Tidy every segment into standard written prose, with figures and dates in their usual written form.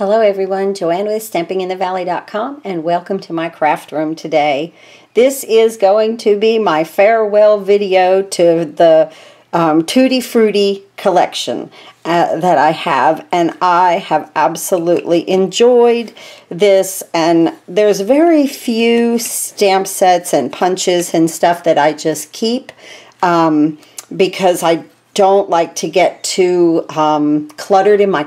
Hello everyone, Joanne with StampingInTheValley.com and welcome to my craft room today. This is going to be my farewell video to the Tutti Frutti collection that I have, and I have absolutely enjoyed this, and there's very few stamp sets and punches and stuff that I just keep because I don't like to get too cluttered in my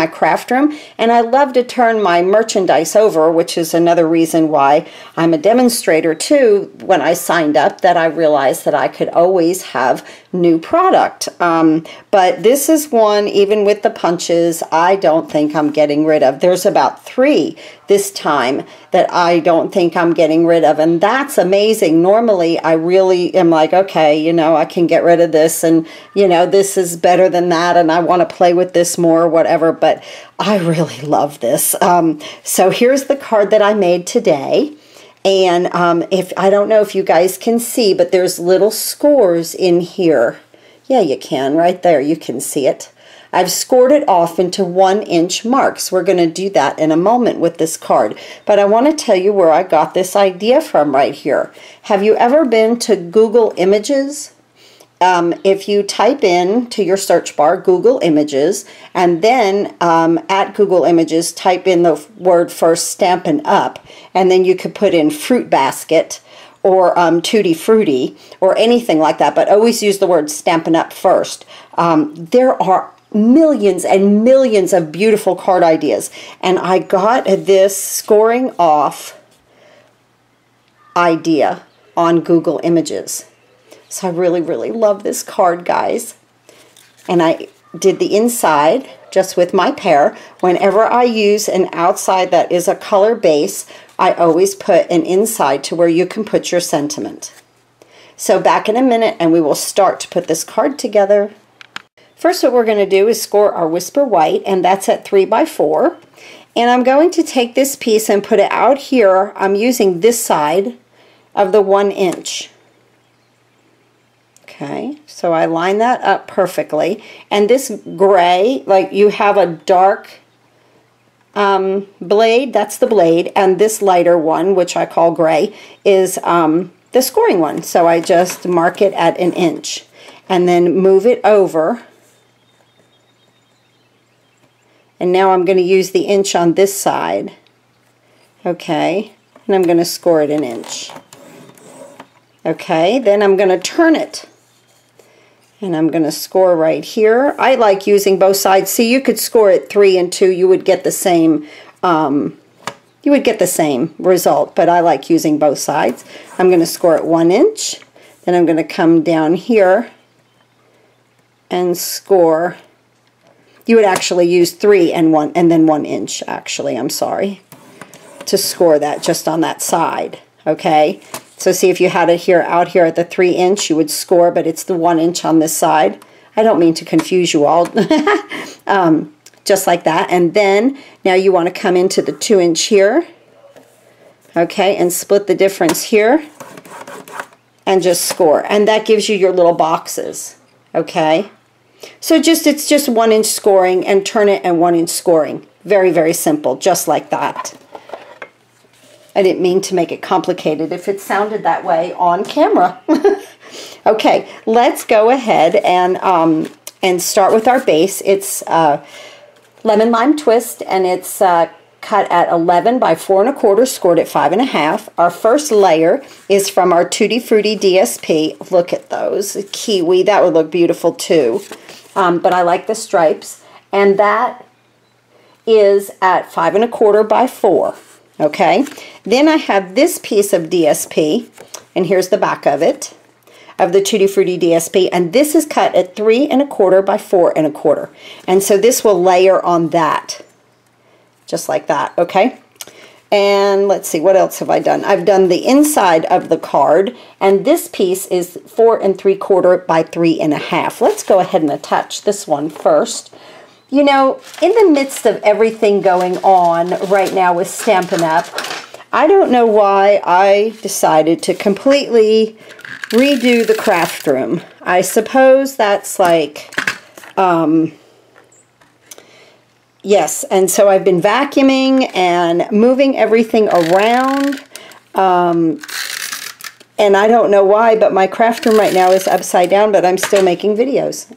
craft room, and I love to turn my merchandise over, which is another reason why I'm a demonstrator too. When I signed up, that I realized that I could always have new product, but this is one, even with the punches, I don't think I'm getting rid of. There's about 3 this time that I don't think I'm getting rid of, and that's amazing. Normally I really am like, okay, you know, I can get rid of this, and you know, this is better than that, and I want to play with this more or whatever, but I really love this. So here's the card that I made today, and if I don't know if you guys can see, but there's little scores in here. Yeah, you can, right there, you can see it. I've scored it off into 1-inch marks. We're going to do that in a moment with this card. But I want to tell you where I got this idea from right here. Have you ever been to Google Images? If you type in to your search bar Google Images, and then at Google Images type in the word first Stampin' Up, and then you could put in fruit basket or Tutti Frutti or anything like that, but always use the word Stampin' Up first. There are millions and millions of beautiful card ideas, and I got this scoring off idea on Google Images. So I really love this card, guys. And I did the inside just with my pear. Whenever I use an outside that is a color base, I always put an inside to where you can put your sentiment. So back in a minute and we will start to put this card together. First, what we're going to do is score our Whisper White, and that's at 3x4. And I'm going to take this piece and put it out here. I'm using this side of the 1-inch. Okay, so I line that up perfectly. And this gray, like you have a dark blade, that's the blade, and this lighter one, which I call gray, is the scoring one. So I just mark it at 1 inch and then move it over. And now I'm going to use the inch on this side. Okay, and I'm going to score it 1 inch. Okay, then I'm going to turn it. And I'm going to score right here. I like using both sides. See, you could score it 3 and 2. You would get the same. Result. But I like using both sides. I'm going to score it 1 inch. Then I'm going to come down here and score. You would actually use 3 and 1 and then 1 inch. Actually, I'm sorry, to score that just on that side. Okay. So see, if you had it here out here at the 3-inch, you would score, but it's the 1 inch on this side. I don't mean to confuse you all. Just like that. And then now you want to come into the 2-inch here. Okay, and split the difference here and just score. And that gives you your little boxes. Okay. So it's just 1-inch scoring, and turn it and 1-inch scoring. Very simple, just like that. I didn't mean to make it complicated if it sounded that way on camera. Okay, let's go ahead and start with our base. It's lemon lime twist, and it's cut at 11 by 4 1/4, scored at 5 1/2. Our first layer is from our Tutti Frutti DSP. Look at those, kiwi. That would look beautiful too. But I like the stripes, and that is at 5 1/4 by 4. Okay, then I have this piece of DSP, and here's the back of it, of the Tutti Frutti DSP, and this is cut at 3 1/4 by 4 1/4. And so this will layer on that, just like that, okay? And let's see, what else have I done? I've done the inside of the card, and this piece is 4 3/4 by 3 1/2. Let's go ahead and attach this one first. You know, in the midst of everything going on right now with Stampin' Up, I don't know why I decided to completely redo the craft room. I suppose that's like Yes, and so I've been vacuuming and moving everything around. And I don't know why, but my craft room right now is upside down, but I'm still making videos.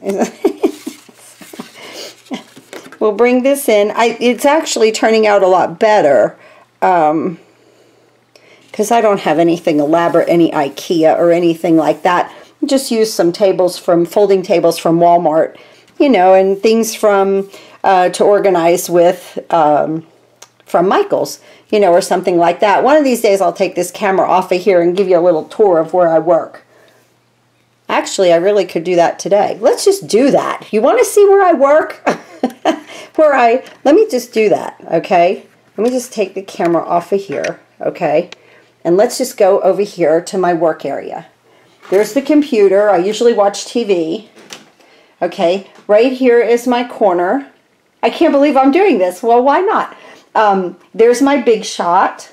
We'll bring this in. It's actually turning out a lot better because I don't have anything elaborate, any IKEA or anything like that. Just use some tables folding tables from Walmart, you know, and things from to organize with from Michael's, you know, or something like that. One of these days I'll take this camera off of here and give you a little tour of where I work. Actually, I really could do that today. Let's just do that. You want to see where I work? Let me just do that, okay? Let me just take the camera off of here, okay? And let's just go over here to my work area. There's the computer. I usually watch TV. Okay, right here is my corner. I can't believe I'm doing this. Well, why not? There's my big shot.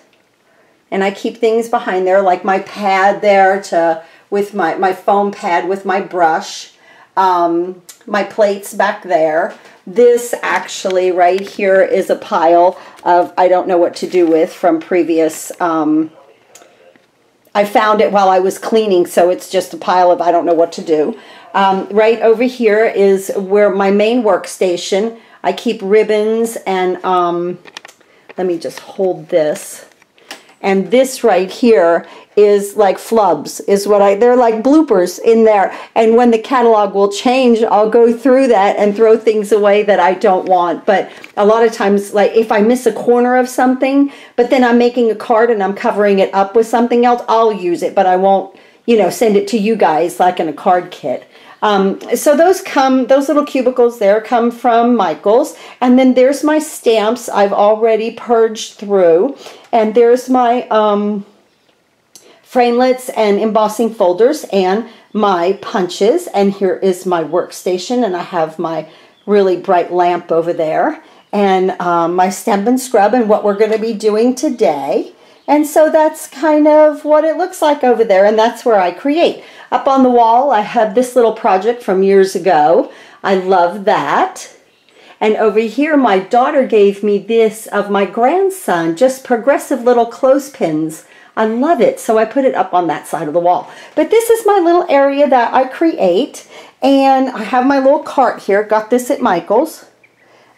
And I keep things behind there, like my pad there with my foam pad with my brush. My plates back there. This actually right here is a pile of I don't know what to do with from previous I found it while I was cleaning, so it's just a pile of I don't know what to do. Right over here is where my main workstation. I keep ribbons and let me just hold this. And this right here is like flubs, they're like bloopers in there. And when the catalog will change, I'll go through that and throw things away that I don't want. But a lot of times, like if I miss a corner of something, but then I'm making a card and I'm covering it up with something else, I'll use it, but I won't, you know, send it to you guys like in a card kit. So those little cubicles there come from Michael's. And then there's my stamps I've already purged through. And there's my framelits and embossing folders and my punches. And here is my workstation. And I have my really bright lamp over there. And my stamp and scrub and what we're going to be doing today. And so that's kind of what it looks like over there. And that's where I create. Up on the wall, I have this little project from years ago. I love that. And over here, my daughter gave me this of my grandson, just progressive little clothespins. I love it. So I put it up on that side of the wall. But this is my little area that I create. And I have my little cart here. Got this at Michael's.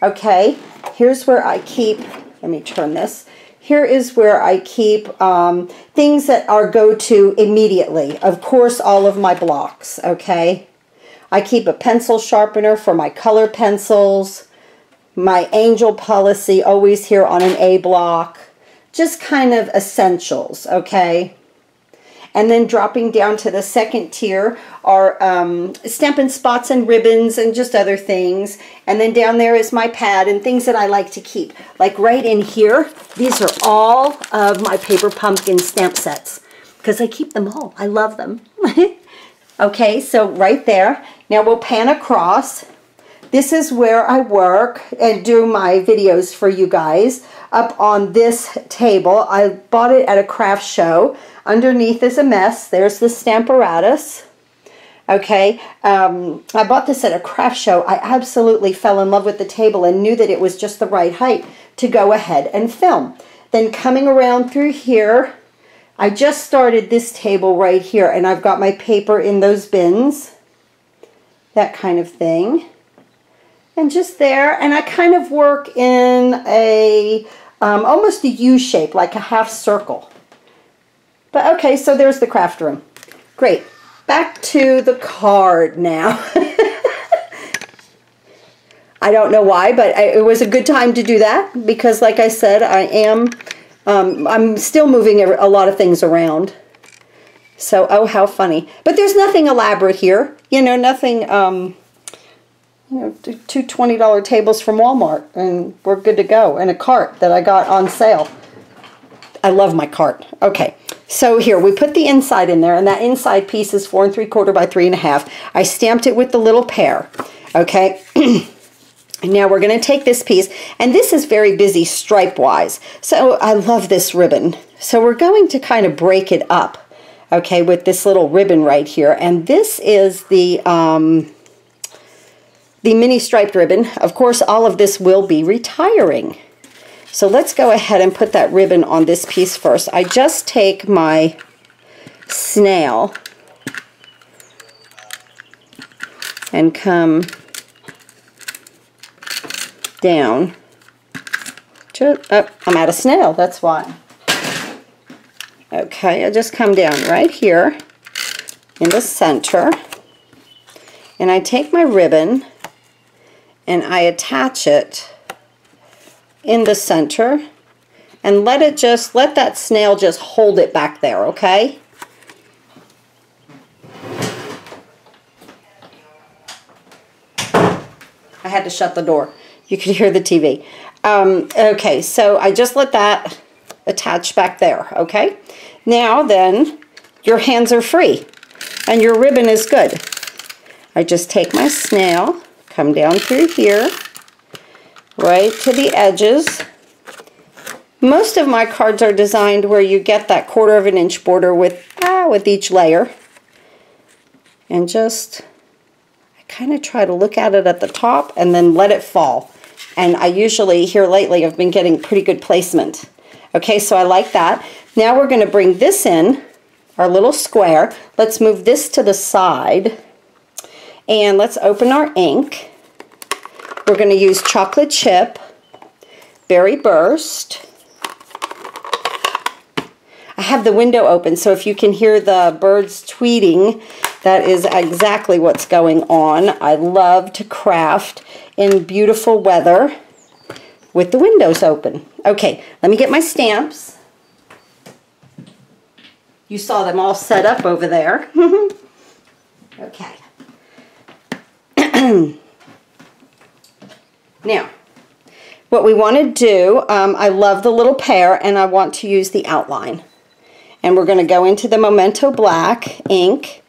Okay, here's where I keep, let me turn this. Here is where I keep things that are go-to immediately. Of course, all of my blocks, okay? I keep a pencil sharpener for my color pencils. My angel policy, always here on an A block. Just kind of essentials, okay? And then dropping down to the second tier are Stampin' Spots and ribbons and just other things. And then down there is my pad and things that I like to keep. Like right in here, these are all of my paper pumpkin stamp sets. Because I keep them all. I love them. Okay, so right there. Now we'll pan across. This is where I work and do my videos for you guys. Up on this table, I bought it at a craft show. Underneath is a mess. There's the Stamparatus. Okay, I bought this at a craft show. I absolutely fell in love with the table and knew that it was just the right height to go ahead and film. Then coming around through here, I just started this table right here, and I've got my paper in those bins. That kind of thing. And just there, and I kind of work in a, almost a U shape, like a half circle. But okay, so there's the craft room. Great. Back to the card now. I don't know why, but it was a good time to do that because, like I said, I'm still moving a lot of things around. So, oh, how funny. But there's nothing elaborate here. You know, nothing, you know, two $20 tables from Walmart, and we're good to go. And a cart that I got on sale. I love my cart. Okay. So here, we put the inside in there, and that inside piece is 4 3/4 by 3 1/2. I stamped it with the little pear, okay? Now we're going to take this piece, and this is very busy stripe-wise. So I love this ribbon. So we're going to kind of break it up, okay, with this little ribbon right here. And this is the the mini striped ribbon. Of course, all of this will be retiring. So let's go ahead and put that ribbon on this piece first. I just take my snail and come down. Oh, I'm out of snail, that's why. Okay, I just come down right here in the center, and I take my ribbon and I attach it in the center and let that snail just hold it back there, okay? I had to shut the door. You could hear the TV. Okay, so I just let that attach back there, okay? Now then, your hands are free and your ribbon is good. I just take my snail, come down through here, right to the edges. Most of my cards are designed where you get that 1/4 of an inch border with each layer. And just, I kind of try to look at it at the top and then let it fall. And I usually, here lately, I've been getting pretty good placement. Okay, so I like that. Now we're going to bring this in, our little square. Let's move this to the side. And let's open our ink. We're going to use chocolate chip, berry burst. I have the window open, so if you can hear the birds tweeting, that is exactly what's going on. I love to craft in beautiful weather with the windows open. Okay, let me get my stamps. You saw them all set up over there. Okay. Now, what we want to do, I love the little pear and I want to use the outline. And we're going to go into the Memento Black ink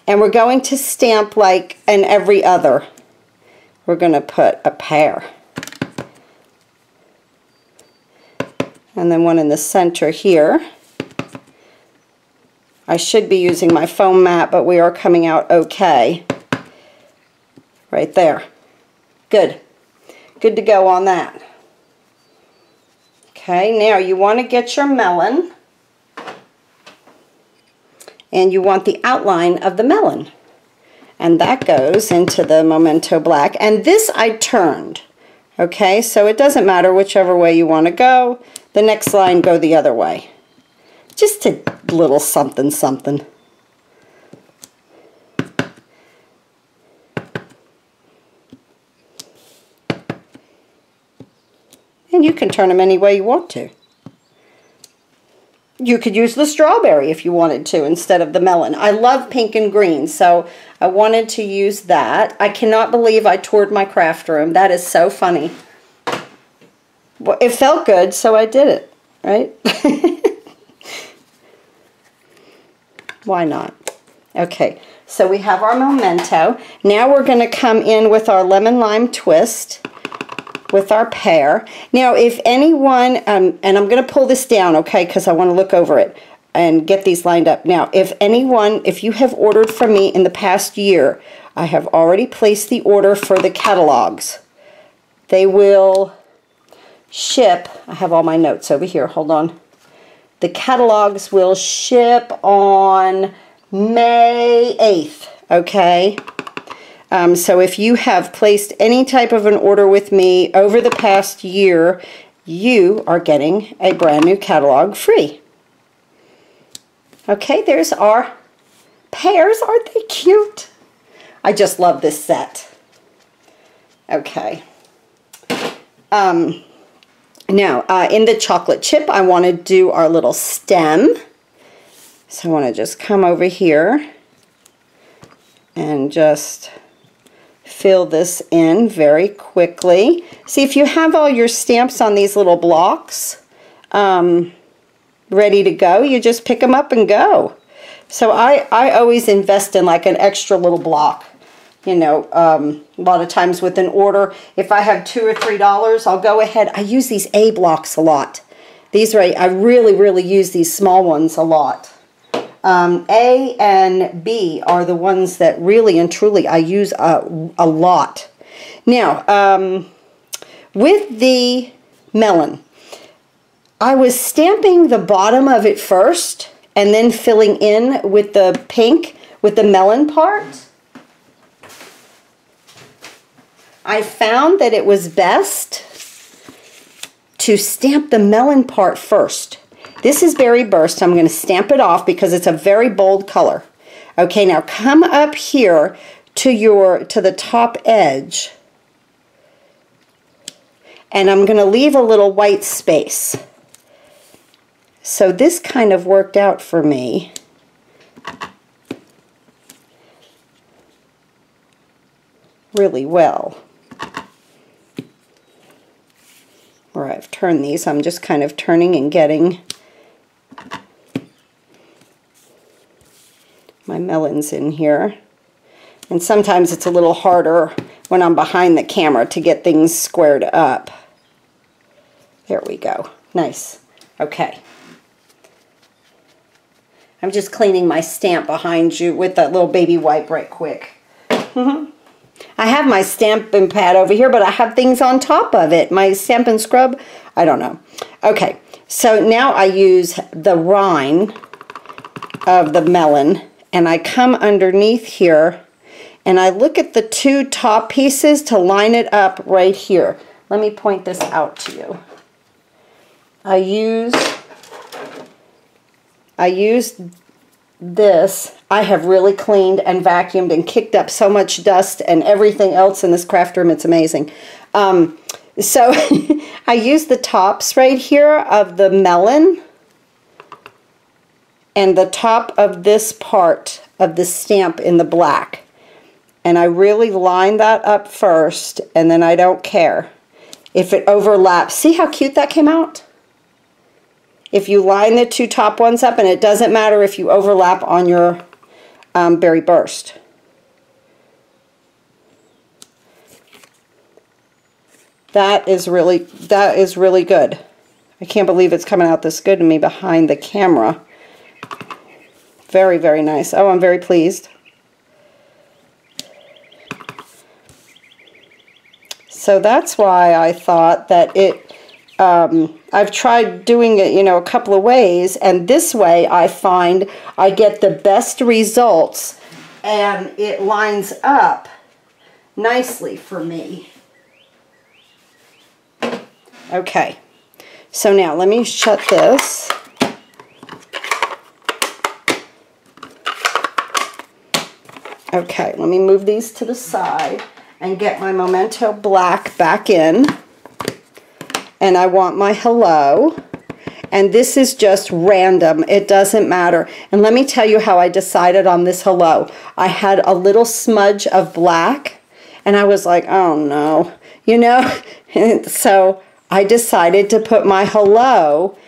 and we're going to stamp like an every other. We're going to put a pear. And then one in the center here. I should be using my foam mat, but we are coming out okay. Right there. Good. Good to go on that. Okay, now you want to get your melon. And you want the outline of the melon. And that goes into the Memento Black. And this I turned. Okay, so it doesn't matter whichever way you want to go. The next line go the other way. Just a little something something. And you can turn them any way you want to. You could use the strawberry if you wanted to instead of the melon. I love pink and green, so I wanted to use that. I cannot believe I toured my craft room. That is so funny. Well, it felt good, so I did it, right? Why not? Okay, so we have our memento. Now we're going to come in with our lemon lime twist with our pear. Now, if anyone, and I'm going to pull this down, okay, because I want to look over it and get these lined up. Now, if you have ordered from me in the past year, I have already placed the order for the catalogs. They will ship, I have all my notes over here, hold on. The catalogs will ship on May 8th, okay? So if you have placed any type of an order with me over the past year, you are getting a brand new catalog free. Okay, there's our pears. Aren't they cute? I just love this set. Okay. Now, in the chocolate chip, I want to do our little stem. So I want to just come over here and just fill this in very quickly. See, if you have all your stamps on these little blocks ready to go, you just pick them up and go. So I always invest in like an extra little block. You know, a lot of times with an order, if I have $2 or $3, I'll go ahead. I use these A blocks a lot. These are, I really use these small ones a lot. A and B are the ones that really and truly I use a lot. Now, with the melon, I was stamping the bottom of it first and then filling in with the pink, with the melon part. I found that it was best to stamp the melon part first. This is Berry Burst. I'm going to stamp it off because it's a very bold color. Okay, now come up here to the top edge, and I'm going to leave a little white space. So this kind of worked out for me. Really well. Where I've turned these, I'm just kind of turning and getting my melons in here. And sometimes it's a little harder when I'm behind the camera to get things squared up. There we go. Nice. Okay. I'm just cleaning my stamp behind you with that little baby wipe right quick. I have my stamping pad over here, but I have things on top of it. My Stampin' Scrub, I don't know. Okay, so now I use the rind of the melon, and I come underneath here, and I look at the two top pieces to line it up right here. Let me point this out to you. I used this. I have really cleaned and vacuumed and kicked up so much dust and everything else in this craft room. It's amazing. So I used the tops right here of the melon and the top of this part of the stamp in the black. And I really line that up first, and then I don't care if it overlaps. See how cute that came out? If you line the two top ones up, and it doesn't matter if you overlap on your Berry Burst. That is really good. I can't believe it's coming out this good to me behind the camera. Very, very nice. Oh, I'm very pleased. So that's why I thought that I've tried doing it, you know, a couple of ways, and this way I find I get the best results and it lines up nicely for me. Okay, so now let me shut this. Okay, let me move these to the side and get my Memento Black back in. And I want my hello. And this is just random. It doesn't matter. And let me tell you how I decided on this hello. I had a little smudge of black, and I was like, oh no. You know? So I decided to put my hello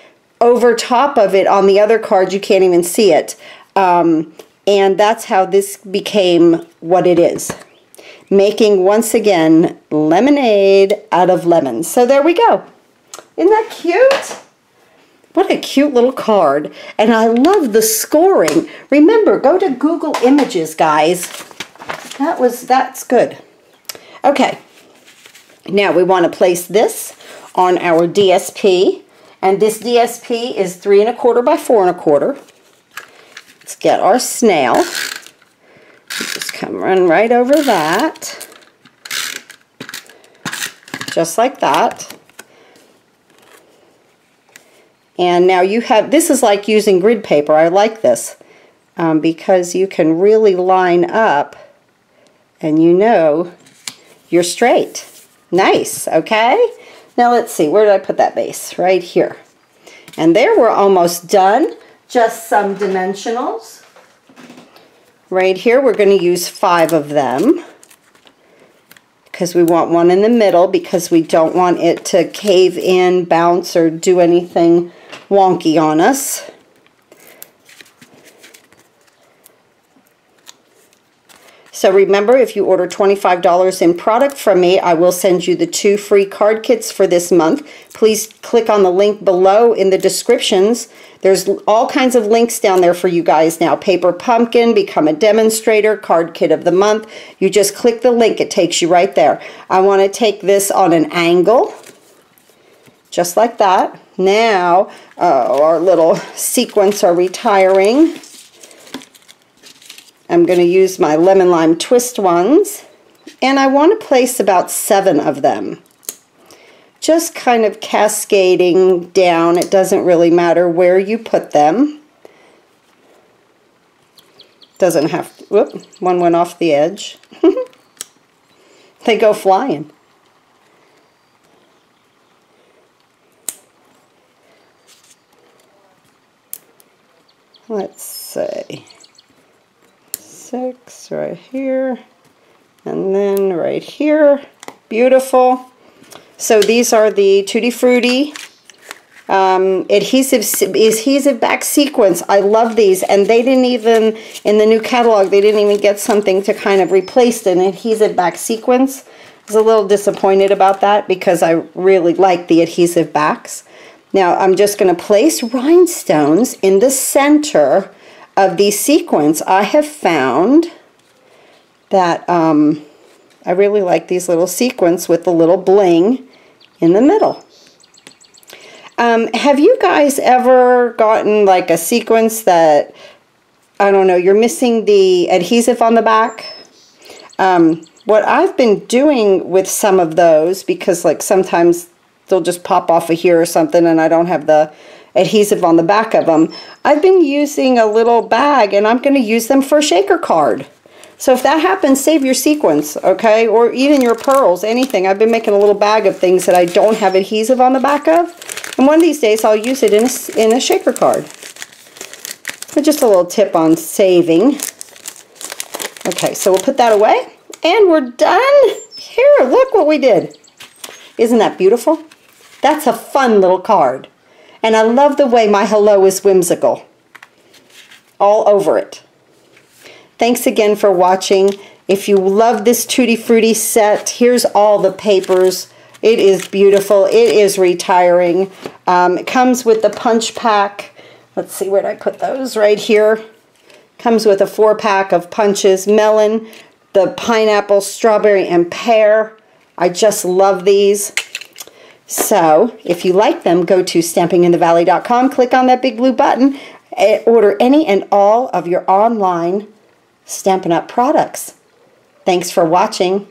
over top of it on the other card. You can't even see it. And that's how this became what it is. Making, once again, lemonade out of lemons. So there we go. Isn't that cute? What a cute little card. And I love the scoring. Remember, go to Google Images, guys. That's good. Okay. Now we want to place this on our DSP. And this DSP is 3 1/4 by 4 1/4. Let's get our snail. Just come run right over that. Just like that. And now you have, this is like using grid paper. I like this because you can really line up and you know you're straight. Nice, okay? Now let's see, where did I put that base? Right here. And there we're almost done. Just some dimensionals. Right here we're going to use 5 of them because we want one in the middle because we don't want it to cave in, bounce, or do anything wonky on us. So remember, if you order $25 in product from me, I will send you the 2 free card kits for this month. Please click on the link below in the descriptions. There's all kinds of links down there for you guys now. Paper Pumpkin, Become a Demonstrator, Card Kit of the Month. You just click the link, it takes you right there. I want to take this on an angle, just like that. Now, our little sequins are retiring. I'm going to use my lemon lime twist ones, and I want to place about 7 of them. Just kind of cascading down. It doesn't really matter where you put them. Doesn't have, whoop, one went off the edge. They go flying. Let's see. 6 right here, and then right here. Beautiful. So these are the Tutti Frutti adhesive back sequins. I love these, and they didn't even, in the new catalog, they didn't even get something to kind of replace an adhesive back sequins. I was a little disappointed about that because I really like the adhesive backs. Now I'm just going to place rhinestones in the center of these sequins. I have found that I really like these little sequins with the little bling in the middle. Have you guys ever gotten like a sequence that, I don't know, you're missing the adhesive on the back? What I've been doing with some of those, because like sometimes they'll just pop off of here or something and I don't have the adhesive on the back of them, I've been using a little bag, and I'm going to use them for a shaker card. So if that happens, save your sequins, okay? Or even your pearls, anything. I've been making a little bag of things that I don't have adhesive on the back of, and one of these days I'll use it in a shaker card. But just a little tip on saving. Okay, so we'll put that away, and we're done. Here, look what we did. Isn't that beautiful? That's a fun little card. And I love the way my hello is whimsical. All over it. Thanks again for watching. If you love this Tutti Frutti set, here's all the papers. It is beautiful. It is retiring. It comes with the punch pack. Let's see, where did I put those? Right here. Comes with a 4-pack of punches. Melon, the pineapple, strawberry, and pear. I just love these. So, if you like them, go to stampinginthevalley.com, click on that big blue button, order any and all of your online Stampin' Up! Products. Thanks for watching.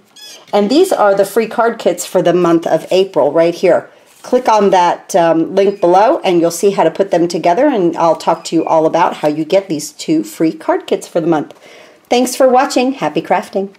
And these are the free card kits for the month of April right here. Click on that link below and you'll see how to put them together, and I'll talk to you all about how you get these 2 free card kits for the month. Thanks for watching. Happy crafting.